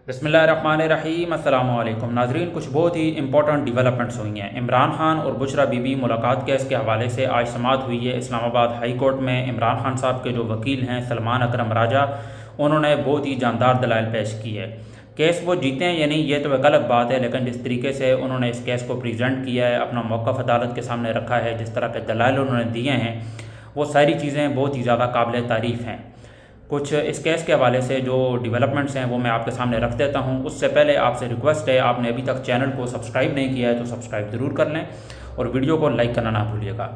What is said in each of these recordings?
बिस्मिल्लाहिर्रहमानिर्रहीम अस्सलाम वालेकुम नाज़रीन। कुछ बहुत ही इंपॉर्टेंट डेवलपमेंट्स हुई हैं। इमरान खान और बुशरा बीबी मुलाकात केस के हवाले से आज समाअत हुई है इस्लामाबाद हाई कोर्ट में। इमरान खान साहब के जो वकील हैं सलमान अकरम राजा, उन्होंने बहुत ही जानदार दलाइल पेश की है। केस वो जीते हैं या नहीं ये तो एक अलग बात है, लेकिन जिस तरीके से उन्होंने इस केस को प्रेजेंट किया है, अपना मौक़िफ़ अदालत के सामने रखा है, जिस तरह के दलाइल उन्होंने दिए हैं, वो सारी चीज़ें बहुत ही ज़्यादा काबिल तारीफ़ हैं। कुछ इस केस के हवाले से जो डेवलपमेंट्स हैं वो मैं आपके सामने रख देता हूं। उससे पहले आपसे रिक्वेस्ट है, आपने अभी तक चैनल को सब्सक्राइब नहीं किया है तो सब्सक्राइब ज़रूर कर लें और वीडियो को लाइक करना ना भूलिएगा।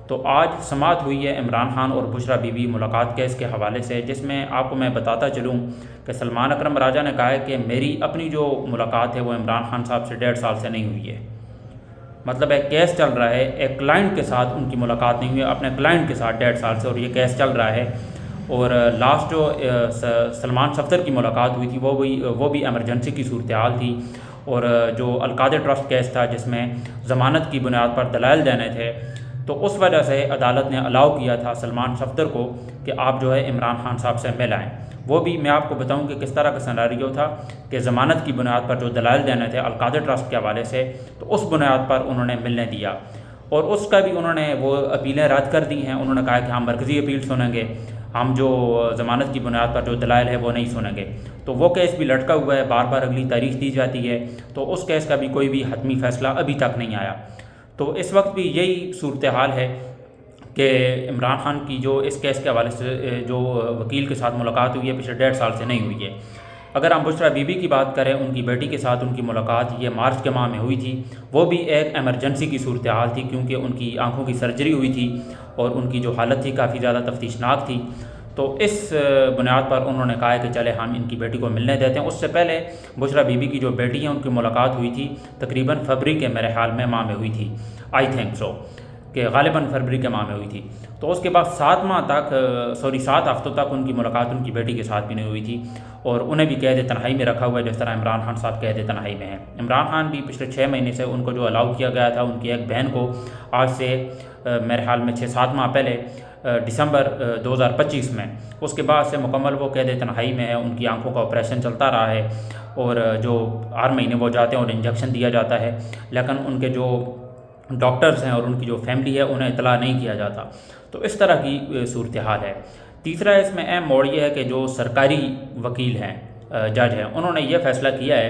तो आज समाअत हुई है इमरान खान और बुशरा बीबी मुलाकात केस के हवाले से, जिसमें आपको मैं बताता चलूँ कि सलमान अकरम राजा ने कहा है कि मेरी अपनी जो मुलाकात है वो इमरान खान साहब से 1.5 साल से नहीं हुई है। मतलब एक केस चल रहा है, एक क्लाइंट के साथ उनकी मुलाकात नहीं हुई है, अपने क्लाइंट के साथ 1.5 साल से, और ये केस चल रहा है। और लास्ट जो सलमान सफ्दर की मुलाकात हुई थी वो भी एमरजेंसी की सूरत हाल थी। और जो अलकादर ट्रस्ट केस था जिसमें ज़मानत की बुनियाद पर दलाइल देने थे, तो उस वजह से अदालत ने अलाउ किया था सलमान सफ्दर को कि आप जो है इमरान खान साहब से मिल आएँ। वो भी मैं आपको बताऊं कि किस तरह का सिनेरियो था कि ज़मानत की बुनियाद पर जो दलाइल देने थे अलकादर ट्रस्ट के हवाले से, तो उस बुनियाद पर उन्होंने मिलने दिया और उसका भी उन्होंने वो अपीलें रद्द कर दी हैं। उन्होंने कहा कि हम मरकज़ी अपील सुनेंगे, हम जो ज़मानत की बुनियाद पर जो दलाइल है वो नहीं सुनेंगे। तो वो केस भी लटका हुआ है, बार बार अगली तारीख दी जाती है, तो उस केस का भी कोई भी हतमी फ़ैसला अभी तक नहीं आया। तो इस वक्त भी यही सूरत हाल है कि इमरान खान की जो इस केस के हवाले से जो वकील के साथ मुलाकात हुई है पिछले 1.5 साल से नहीं हुई है। अगर हम बुशरा बीबी की बात करें, उनकी बेटी के साथ उनकी मुलाकात ये मार्च के माह में हुई थी। वो भी एक एमरजेंसी की सूरत हाल थी क्योंकि उनकी आंखों की सर्जरी हुई थी और उनकी जो हालत थी काफ़ी ज़्यादा तफ्तीशनाक थी। तो इस बुनियाद पर उन्होंने कहा है कि चले हम इनकी बेटी को मिलने देते हैं। उससे पहले बुशरा बीबी की जो बेटी है उनकी मुलाकात हुई थी तकरीबन फरवरी के मेरे ख्याल में माह में हुई थी, आई थिंक सो, कि गालिबन फरवरी के माह में हुई थी। तो उसके बाद 7 हफ्तों तक उनकी मुलाकात उनकी बेटी के साथ भी नहीं हुई थी और उन्हें भी कैद तन्हाई में रखा हुआ है, जिस तरह इमरान खान साहब कैद तन्हाई में हैं। इमरान खान भी पिछले 6 महीने से उनको जो अलाउ किया गया था उनकी एक बहन को, आज से मेरे ख्याल में 6-7 माह पहले दिसंबर 2025 में, उसके बाद से मुकम्मल वो कैद तन्हाई में है। उनकी आंखों का ऑपरेशन चलता रहा है और जो हर महीने वो जाते हैं और इंजेक्शन दिया जाता है, लेकिन उनके जो डॉक्टर्स हैं और उनकी जो फैमिली है उन्हें इतला नहीं किया जाता। तो इस तरह की सूरत हाल है। तीसरा इसमें अहम मोड़ ये है कि जो सरकारी वकील हैं, जज हैं, उन्होंने ये फ़ैसला किया है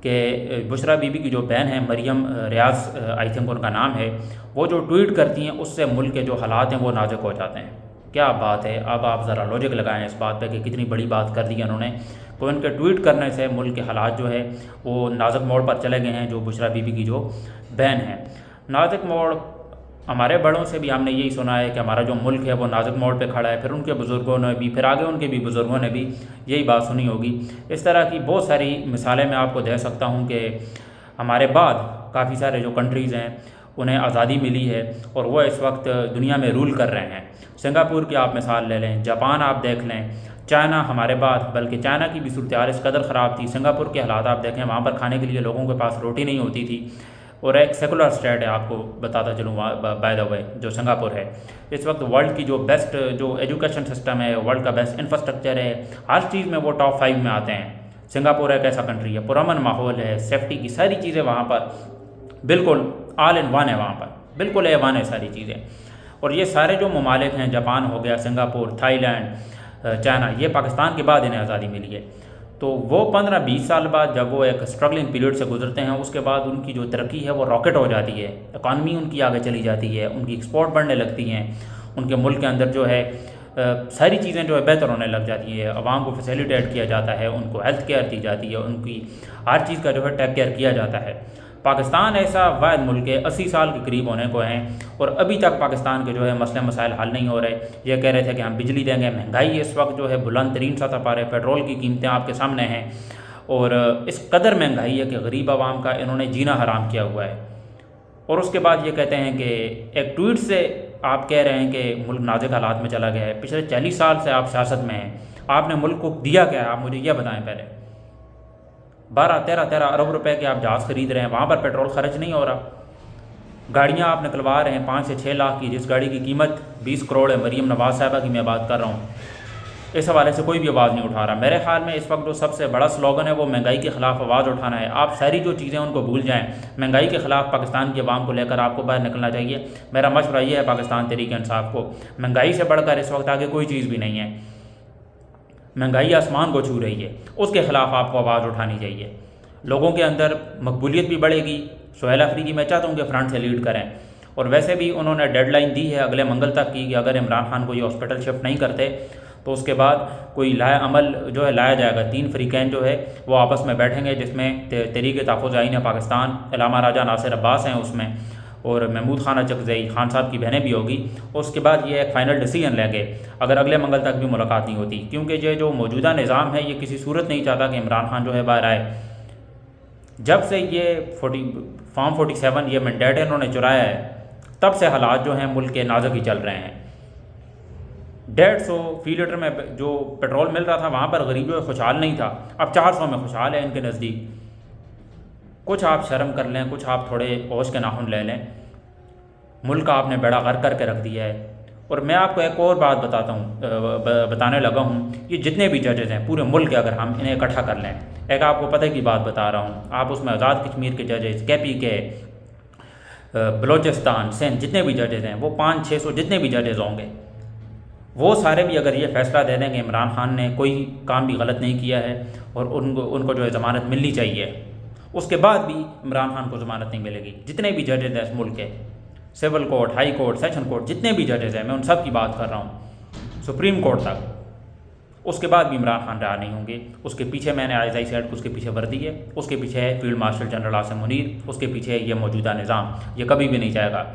कि बुशरा बीबी की जो बहन है मरियम रियाज, आई थिंक उनका नाम है, वो जो ट्वीट करती हैं उससे मुल्क के जो हालात हैं वो नाजुक हो जाते हैं। क्या बात है, अब आप ज़रा लॉजिक लगाएं इस बात पे कि कितनी बड़ी बात कर दी है उन्होंने। तो उनके ट्वीट करने से मुल्क के हालात जो है वो नाजुक मोड़ पर चले गए हैं। जो बुशरा बीबी की जो बहन है, नाजुक मोड़, हमारे बड़ों से भी हमने यही सुना है कि हमारा जो मुल्क है वो नाजुक मोड़ पे खड़ा है। फिर उनके बुज़ुर्गों ने भी, फिर आगे उनके भी बुज़ुर्गों ने भी यही बात सुनी होगी। इस तरह की बहुत सारी मिसालें मैं आपको दे सकता हूँ कि हमारे बाद काफ़ी सारे जो कंट्रीज़ हैं उन्हें आज़ादी मिली है और वह इस वक्त दुनिया में रूल कर रहे हैं। सिंगापुर की आप मिसाल ले लें, जापान आप देख लें, चाइना हमारे बाद, बल्कि चाइना की भी सूरत हाल इस कदर ख़राब थी। सिंगापुर के हालात आप देखें, वहाँ पर खाने के लिए लोगों के पास रोटी नहीं होती थी और एक सेकुलर स्टेट है, आपको बताता चलूँ बाय द वे, जो सिंगापुर है इस वक्त वर्ल्ड की जो बेस्ट जो एजुकेशन सिस्टम है, वर्ल्ड का बेस्ट इंफ्रास्ट्रक्चर है, हर चीज़ में वो टॉप 5 में आते हैं। सिंगापुर एक ऐसा कंट्री है, पुरअमन माहौल है, सेफ्टी की सारी चीज़ें वहाँ पर बिल्कुल ऑल इन वन है, वहाँ पर बिल्कुल ए1 है सारी चीज़ें। और ये सारे जो ममालिक हैं, जापान हो गया, सिंगापुर, थाईलैंड, चाइना, ये पाकिस्तान के बाद इन्हें आज़ादी मिली है। तो वो 15-20 साल बाद जब वो एक स्ट्रगलिंग पीरियड से गुजरते हैं, उसके बाद उनकी जो तरक्की है वो रॉकेट हो जाती है, इकॉनमी उनकी आगे चली जाती है, उनकी एक्सपोर्ट बढ़ने लगती हैं, उनके मुल्क के अंदर जो है सारी चीज़ें जो है बेहतर होने लग जाती है, आवाम को फैसिलिटेट किया जाता है, उनको हेल्थ केयर दी जाती है, उनकी हर चीज़ का जो है टेक केयर किया जाता है। पाकिस्तान ऐसा वाहिद मुल्क है, 80 साल के करीब होने को हैं और अभी तक पाकिस्तान के जो है मसले मसाइल हल नहीं हो रहे। ये कह रहे थे कि हम बिजली देंगे, महंगाई इस वक्त जो है बुलंद तरीन सतह पर है, पेट्रोल की कीमतें आपके सामने हैं और इस कदर महंगाई है कि गरीब आवाम का इन्होंने जीना हराम किया हुआ है। और उसके बाद ये कहते हैं कि एक ट्वीट से आप कह रहे हैं कि मुल्क नाजुक हालात में चला गया है। पिछले 40 साल से आप सियासत में हैं, आपने मुल्क को दिया क्या है, आप मुझे यह बताएं पहले। 12-13 अरब रुपए के आप जहाज़ खरीद रहे हैं, वहाँ पर पेट्रोल खर्च नहीं हो रहा। गाड़ियाँ आप निकलवा रहे हैं 5 से 6 लाख की, जिस गाड़ी की कीमत 20 करोड़ है, मरीम नवाज़ साहबा की मैं बात कर रहा हूँ, इस हवाले से कोई भी आवाज़ नहीं उठा रहा। मेरे ख्याल में इस वक्त जो सबसे बड़ा स्लोगन है वो महंगाई के ख़िलाफ़ आवाज़ उठाना है। आप सारी जो चीज़ें उनको भूल जाएं, महंगाई के ख़िलाफ़ पाकिस्तान की आवाम को लेकर आपको बाहर निकलना चाहिए। मेरा मशवरा ये है पाकिस्तान तहरीक इंसाफ को, महंगाई से बढ़कर इस वक्त आगे कोई चीज़ भी नहीं है। महंगाई आसमान को छू रही है, उसके ख़िलाफ़ आपको आवाज़ उठानी चाहिए। लोगों के अंदर मकबूलियत भी बढ़ेगी। सुहेल अफरीदी मैं चाहता हूँ कि फ्रंट से लीड करें, और वैसे भी उन्होंने डेडलाइन दी है अगले मंगल तक की कि अगर इमरान खान को ये हॉस्पिटल शिफ्ट नहीं करते तो उसके बाद कोई लाया अमल जो है लाया जाएगा। 3 फ़रीक़ैन जो है वो आपस में बैठेंगे, जिसमें तहरीक तहफ़्फ़ुज़ आईन पाकिस्तान, इलामा राजा नासिर अब्बास हैं उसमें, और महमूद खान चकज़ई खान साहब की बहनें भी होगी। उसके बाद ये एक फ़ाइनल डिसीजन लेंगे अगर अगले मंगल तक भी मुलाकात नहीं होती, क्योंकि ये जो मौजूदा निज़ाम है ये किसी सूरत नहीं चाहता कि इमरान खान जो है बाहर आए। जब से ये फॉर्म 47 ये मैंडेट इन्होंने चुराया है, तब से हालात जो हैं मुल्क के नाजुक ही चल रहे हैं। 150 फ़ी लीटर में जो पेट्रोल मिल रहा था वहाँ पर गरीब जो खुशहाल नहीं था, अब 400 में खुशहाल है इनके नज़दीक। कुछ आप शर्म कर लें, कुछ आप थोड़े होश के नाखून ले लें। मुल्क का आपने बेड़ा गर्क करके रख दिया है। और मैं आपको एक और बात बताने लगा हूँ, ये जितने भी जजेज़ हैं पूरे मुल्क के, अगर हम इन्हें इकट्ठा कर लें, एक आपको पता की बात बता रहा हूँ, आप उसमें आज़ाद कश्मीर के जजेज़, KP के, बलोचिस्तान, सिंध, जितने भी जजेज़ हैं वो 500-600 जितने भी जजेज़ होंगे, वो सारे भी अगर ये फ़ैसला दे दें कि इमरान खान ने कोई काम भी गलत नहीं किया है और उनको जो है ज़मानत मिलनी चाहिए, उसके बाद भी इमरान खान को ज़मानत नहीं मिलेगी। जितने भी जजेज़ हैं इस मुल्क के, civil court, high court, session court, जितने भी जजेज़ हैं, मैं उन सब की बात कर रहा हूँ, सुप्रीम कोर्ट तक, उसके बाद भी इमरान खान रहा नहीं होंगे। उसके पीछे मैंने आई सेड, उसके पीछे वर्दी है, उसके पीछे है field marshal general Asim Munir, उसके पीछे है ये मौजूदा निज़ाम, ये कभी भी नहीं जाएगा।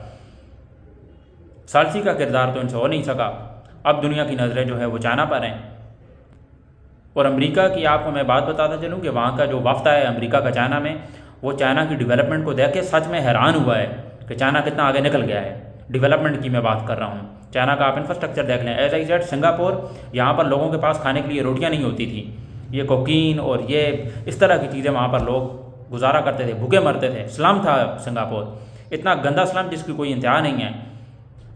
सालसी का किरदार तो इनसे हो नहीं सका। अब दुनिया की नज़रें जो है वो चाइना पर हैं। और अमेरिका की आपको मैं बात बताता चलूँ कि वहाँ का जो वफ्द है अमेरिका का चाइना में, वो चाइना की डेवलपमेंट को देख के सच में हैरान हुआ है कि चाइना कितना आगे निकल गया है। डेवलपमेंट की मैं बात कर रहा हूँ, चाइना का आप इंफ्रास्ट्रक्चर देख लें। एज आई सेड, सिंगापुर, यहाँ पर लोगों के पास खाने के लिए रोटियाँ नहीं होती थी, ये कोकीन और ये इस तरह की चीज़ें वहाँ पर लोग गुजारा करते थे, भूखे मरते थे। स्लम था सिंगापुर, इतना गंदा स्लम जिसकी कोई इंतहा नहीं है।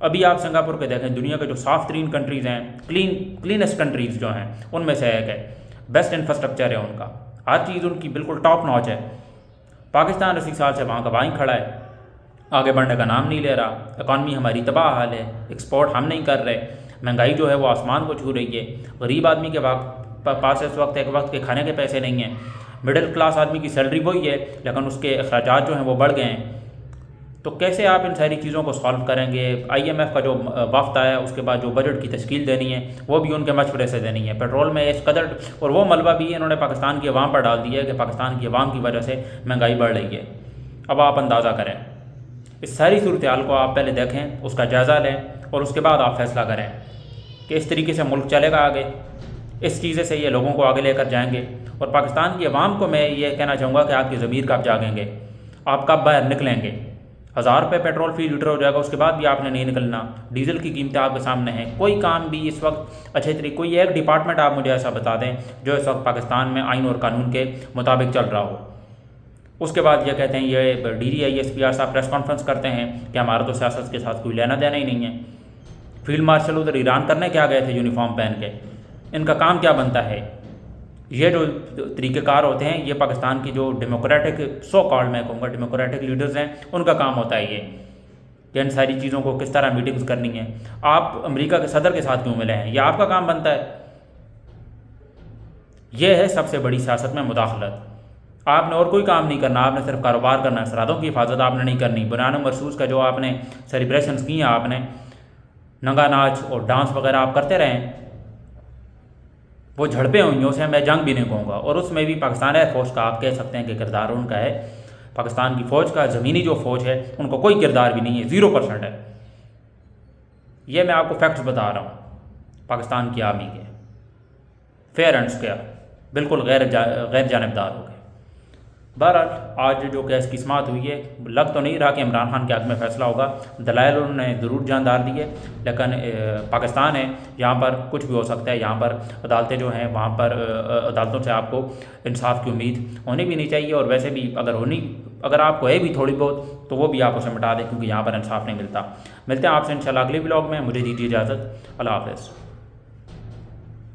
अभी आप सिंगापुर के देखें, दुनिया के जो साफ़ तरीन कंट्रीज़ हैं, क्लीनेस्ट कंट्रीज़ जो हैं उनमें से एक है। बेस्ट इंफ्रास्ट्रक्चर है उनका, हर चीज़ उनकी बिल्कुल टॉप नॉच है। पाकिस्तान 80 साल से वहाँ का वहीं खड़ा है, आगे बढ़ने का नाम नहीं ले रहा। इकॉनमी हमारी तबाह हाल है, एक्सपोर्ट हम नहीं कर रहे, महंगाई जो है वो आसमान को छू रही है। गरीब आदमी के पास इस वक्त एक वक्त के खाने के पैसे नहीं हैं। मिडिल क्लास आदमी की सैलरी वही है, लेकिन उसके अखराजात जो हैं वो बढ़ गए हैं। तो कैसे आप इन सारी चीज़ों को सॉल्व करेंगे? IMF का जो वफ्द आया, उसके बाद जो बजट की तश्कील देनी है वो भी उनके मशवरे से देनी है। पेट्रोल में इस कदर, और वो मलबा भी इन्होंने पाकिस्तान की अवाम पर डाल दिया है कि पाकिस्तान की अवाम की वजह से महंगाई बढ़ रही है। अब आप अंदाज़ा करें, इस सारी सूरत हाल को आप पहले देखें, उसका जायज़ा लें और उसके बाद आप फैसला करें कि इस तरीके से मुल्क चलेगा आगे, इस चीज़ें से ये लोगों को आगे लेकर जाएंगे। और पाकिस्तान की अवाम को मैं ये कहना चाहूँगा कि आपकी ज़मीर कब जागेंगे, आप कब बाहर निकलेंगे। 1000 रुपये पेट्रोल फ़ी लीटर हो जाएगा, उसके बाद भी आपने नहीं निकलना। डीजल की कीमतें आपके सामने हैं, कोई काम भी इस वक्त अच्छे तरीके, कोई एक डिपार्टमेंट आप मुझे ऐसा बता दें जो इस वक्त पाकिस्तान में आइन और कानून के मुताबिक चल रहा हो। उसके बाद ये कहते हैं, ये DG SPR साहब प्रेस कॉन्फ्रेंस करते हैं कि हमारा तो सियासत के साथ कोई लेना देना ही नहीं है। फील्ड मार्शल उधर ईरान करने क्या गए थे यूनिफॉर्म पहन के, इनका काम क्या बनता है? ये जो तरीक़ेकार होते हैं, ये पाकिस्तान की जो डेमोक्रेटिक, सो कॉल्ड मैं कहूँगा डेमोक्रेटिक लीडर्स हैं, उनका काम होता है ये कि इन सारी चीज़ों को किस तरह मीटिंग्स करनी है। आप अमेरिका के सदर के साथ क्यों मिले हैं? यह आपका काम बनता है। यह है सबसे बड़ी सियासत में मुदाखलत। आपने और कोई काम नहीं करना, आपने सिर्फ कारोबार करना है। सरहदों की हिफाजत आपने नहीं करनी। बुनियान मरसूस का जो आपने सेलिब्रेशंस किए हैं, आपने नंगा नाच और डांस वगैरह आप करते रहें, वो झड़पें हुई हैं, उसे मैं जंग भी नहीं कहूँगा। और उसमें भी पाकिस्तान एयरफोर्स का आप कह सकते हैं कि किरदार उनका है। पाकिस्तान की फ़ौज का, ज़मीनी जो फ़ौज है, उनको कोई किरदार भी नहीं है, 0% है। ये मैं आपको फैक्ट्स बता रहा हूँ पाकिस्तान की आर्मी के, फेयर एंड स्क्वायर, बिल्कुल गैर जानिबदार हो गए। बहरहाल आज जो केस की समाअत हुई है, लग तो नहीं रहा कि इमरान खान के हक़ में फ़ैसला होगा। दलाइल उन्होंने ज़रूर जानदार दिए, लेकिन पाकिस्तान है, यहाँ पर कुछ भी हो सकता है। यहाँ पर अदालतें जो हैं, वहाँ पर अदालतों से आपको इंसाफ की उम्मीद होनी भी नहीं चाहिए। और वैसे भी अगर आपको है भी थोड़ी बहुत, तो वो भी आप उसे मिटा दें, क्योंकि यहाँ पर इंसाफ नहीं मिलता। मिलते हैं आपसे इंशाल्लाह अगले व्लॉग में। मुझे दीजिए इजाज़त। अल्लाह हाफ़िज़।